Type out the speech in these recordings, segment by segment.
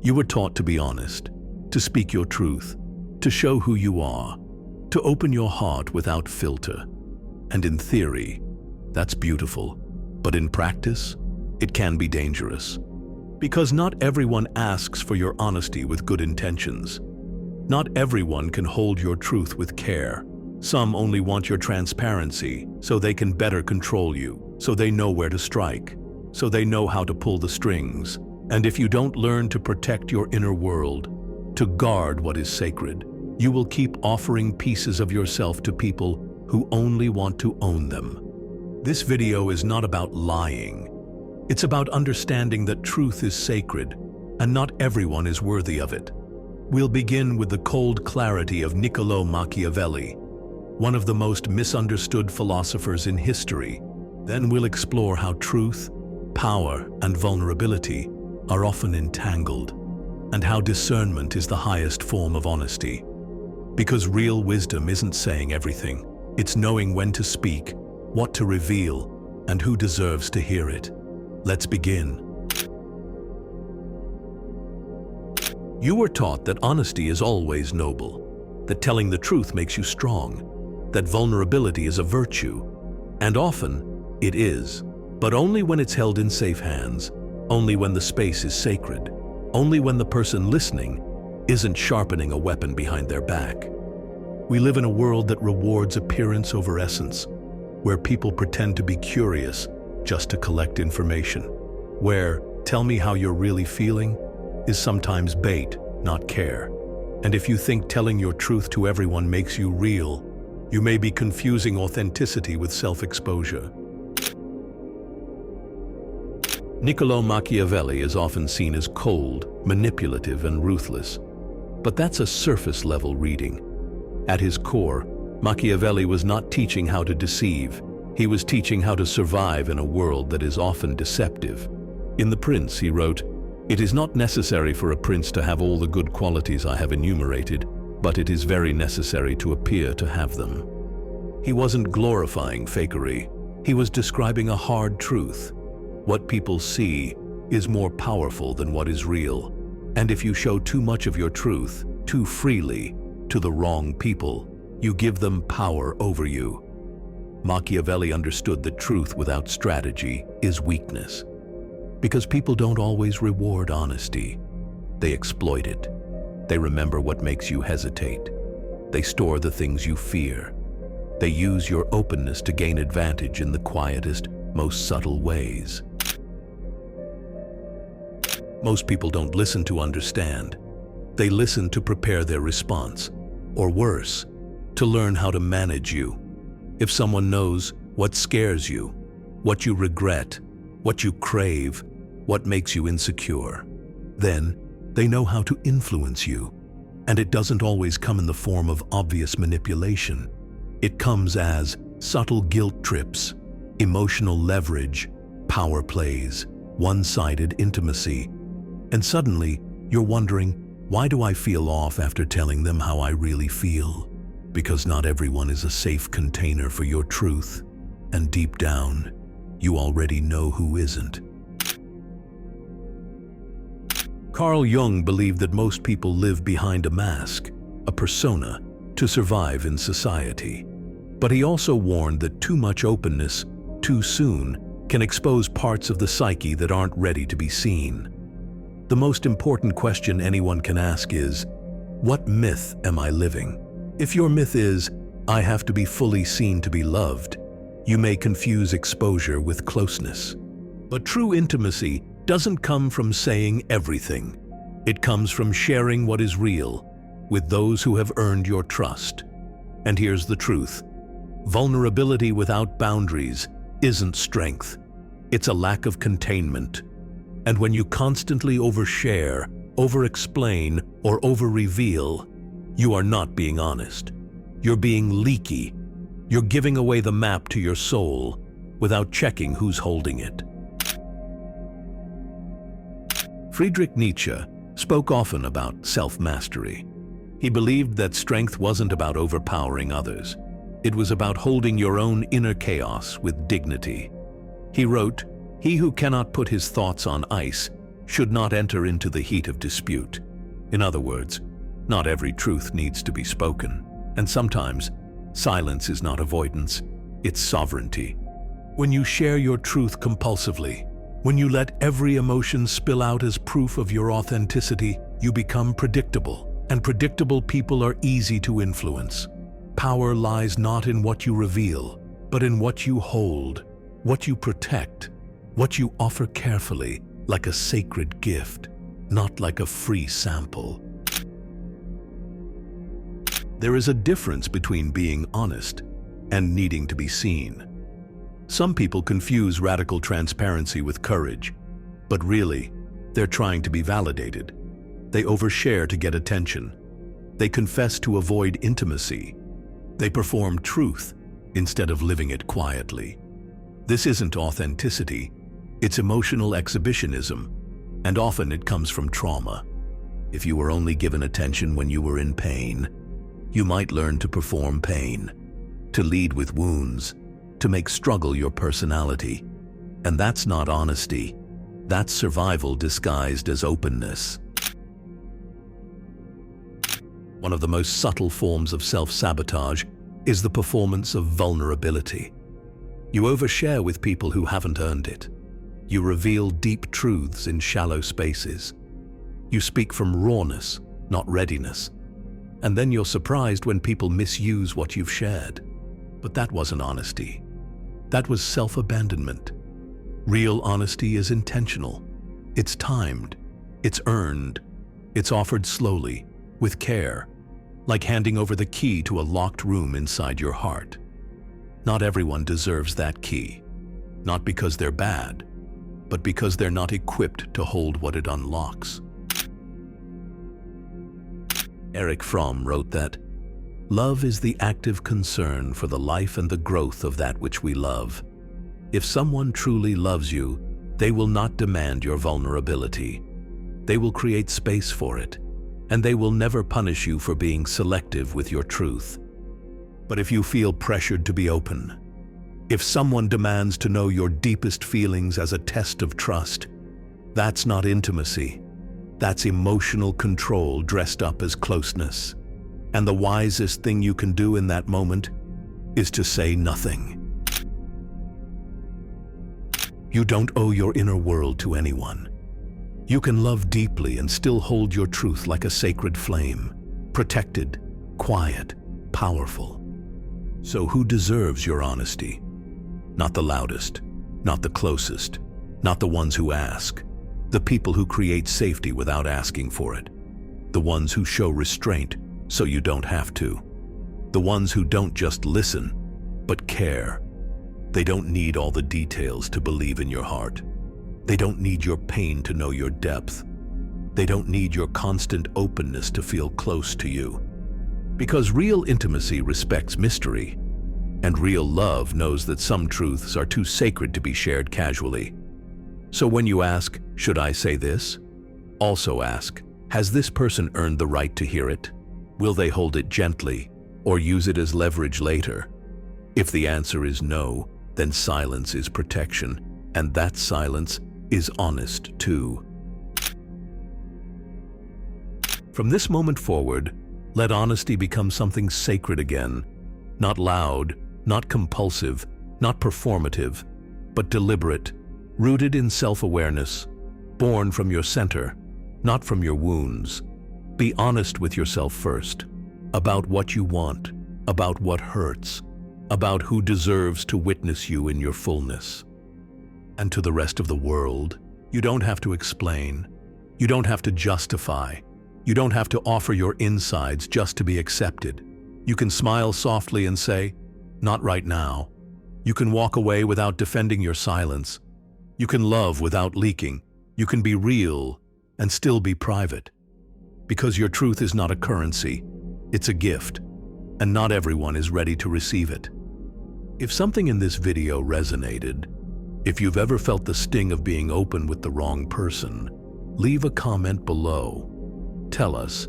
You were taught to be honest, to speak your truth, to show who you are, to open your heart without filter. And in theory, that's beautiful. But in practice, it can be dangerous. Because not everyone asks for your honesty with good intentions. Not everyone can hold your truth with care. Some only want your transparency so they can better control you, so they know where to strike, so they know how to pull the strings. And if you don't learn to protect your inner world, to guard what is sacred, you will keep offering pieces of yourself to people who only want to own them. This video is not about lying. It's about understanding that truth is sacred, and not everyone is worthy of it. We'll begin with the cold clarity of Niccolò Machiavelli, one of the most misunderstood philosophers in history. Then we'll explore how truth, power, and vulnerability are often entangled, and how discernment is the highest form of honesty. Because real wisdom isn't saying everything, it's knowing when to speak, what to reveal, and who deserves to hear it. Let's begin. You were taught that honesty is always noble, that telling the truth makes you strong, that vulnerability is a virtue, and often it is, but only when it's held in safe hands, only when the space is sacred, only when the person listening isn't sharpening a weapon behind their back. We live in a world that rewards appearance over essence, where people pretend to be curious just to collect information, where "tell me how you're really feeling" is sometimes bait, not care. And if you think telling your truth to everyone makes you real, you may be confusing authenticity with self-exposure. Niccolò Machiavelli is often seen as cold, manipulative, and ruthless. But that's a surface-level reading. At his core, Machiavelli was not teaching how to deceive. He was teaching how to survive in a world that is often deceptive. In The Prince, he wrote, "It is not necessary for a prince to have all the good qualities I have enumerated, but it is very necessary to appear to have them." He wasn't glorifying fakery. He was describing a hard truth. What people see is more powerful than what is real. And if you show too much of your truth, too freely, to the wrong people, you give them power over you. Machiavelli understood that truth without strategy is weakness. Because people don't always reward honesty. They exploit it. They remember what makes you hesitate. They store the things you fear. They use your openness to gain advantage in the quietest, most subtle ways. Most people don't listen to understand. They listen to prepare their response, or worse, to learn how to manage you. If someone knows what scares you, what you regret, what you crave, what makes you insecure, then they know how to influence you. And it doesn't always come in the form of obvious manipulation. It comes as subtle guilt trips, emotional leverage, power plays, one-sided intimacy. And suddenly, you're wondering, why do I feel off after telling them how I really feel? Because not everyone is a safe container for your truth. And deep down, you already know who isn't. Carl Jung believed that most people live behind a mask, a persona, to survive in society. But he also warned that too much openness, too soon, can expose parts of the psyche that aren't ready to be seen. The most important question anyone can ask is, what myth am I living? If your myth is, I have to be fully seen to be loved, you may confuse exposure with closeness. But true intimacy doesn't come from saying everything. It comes from sharing what is real with those who have earned your trust. And here's the truth. Vulnerability without boundaries isn't strength. It's a lack of containment. And when you constantly overshare, over-explain, or over-reveal, you are not being honest. You're being leaky. You're giving away the map to your soul without checking who's holding it. Friedrich Nietzsche spoke often about self-mastery. He believed that strength wasn't about overpowering others. It was about holding your own inner chaos with dignity. He wrote, "He who cannot put his thoughts on ice should not enter into the heat of dispute. In other words, not every truth needs to be spoken, and sometimes silence is not avoidance, it's sovereignty. When you share your truth compulsively, when you let every emotion spill out as proof of your authenticity, you become predictable, and predictable people are easy to influence. Power lies not in what you reveal, but in what you hold, what you protect, what you offer carefully, like a sacred gift, not like a free sample. There is a difference between being honest and needing to be seen. Some people confuse radical transparency with courage, but really, they're trying to be validated. They overshare to get attention. They confess to avoid intimacy. They perform truth instead of living it quietly. This isn't authenticity, it's emotional exhibitionism, and often it comes from trauma. If you were only given attention when you were in pain, you might learn to perform pain, to lead with wounds, to make struggle your personality. And that's not honesty. That's survival disguised as openness. One of the most subtle forms of self-sabotage is the performance of vulnerability. You overshare with people who haven't earned it. You reveal deep truths in shallow spaces. You speak from rawness, not readiness. And then you're surprised when people misuse what you've shared. But that wasn't honesty. That was self-abandonment. Real honesty is intentional. It's timed. It's earned. It's offered slowly, with care, like handing over the key to a locked room inside your heart. Not everyone deserves that key. Not because they're bad, but because they're not equipped to hold what it unlocks. Erich Fromm wrote that, "Love is the active concern for the life and the growth of that which we love. If someone truly loves you, they will not demand your vulnerability. They will create space for it, and they will never punish you for being selective with your truth. But if you feel pressured to be open, if someone demands to know your deepest feelings as a test of trust, that's not intimacy. That's emotional control dressed up as closeness. And the wisest thing you can do in that moment is to say nothing." You don't owe your inner world to anyone. You can love deeply and still hold your truth like a sacred flame, protected, quiet, powerful. So who deserves your honesty? Not the loudest, not the closest, not the ones who ask, the people who create safety without asking for it, the ones who show restraint so you don't have to, the ones who don't just listen, but care. They don't need all the details to believe in your heart. They don't need your pain to know your depth. They don't need your constant openness to feel close to you. Because real intimacy respects mystery, and real love knows that some truths are too sacred to be shared casually. So when you ask, "Should I say this?" also ask, "Has this person earned the right to hear it? Will they hold it gently or use it as leverage later?" If the answer is no, then silence is protection, and that silence is honest too. From this moment forward, let honesty become something sacred again. Not loud, not compulsive, not performative, but deliberate, rooted in self-awareness, born from your center, not from your wounds. Be honest with yourself first, about what you want, about what hurts, about who deserves to witness you in your fullness. And to the rest of the world, you don't have to explain, you don't have to justify, you don't have to offer your insides just to be accepted. You can smile softly and say, "Not right now." You can walk away without defending your silence. You can love without leaking. You can be real and still be private. Because your truth is not a currency, it's a gift, and not everyone is ready to receive it. If something in this video resonated, if you've ever felt the sting of being open with the wrong person, leave a comment below. Tell us,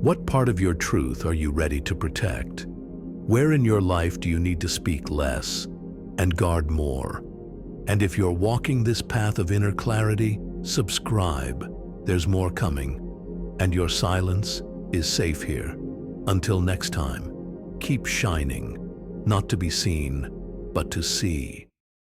what part of your truth are you ready to protect? Where in your life do you need to speak less and guard more? And if you're walking this path of inner clarity, subscribe. There's more coming, and your silence is safe here. Until next time, keep shining, not to be seen, but to see.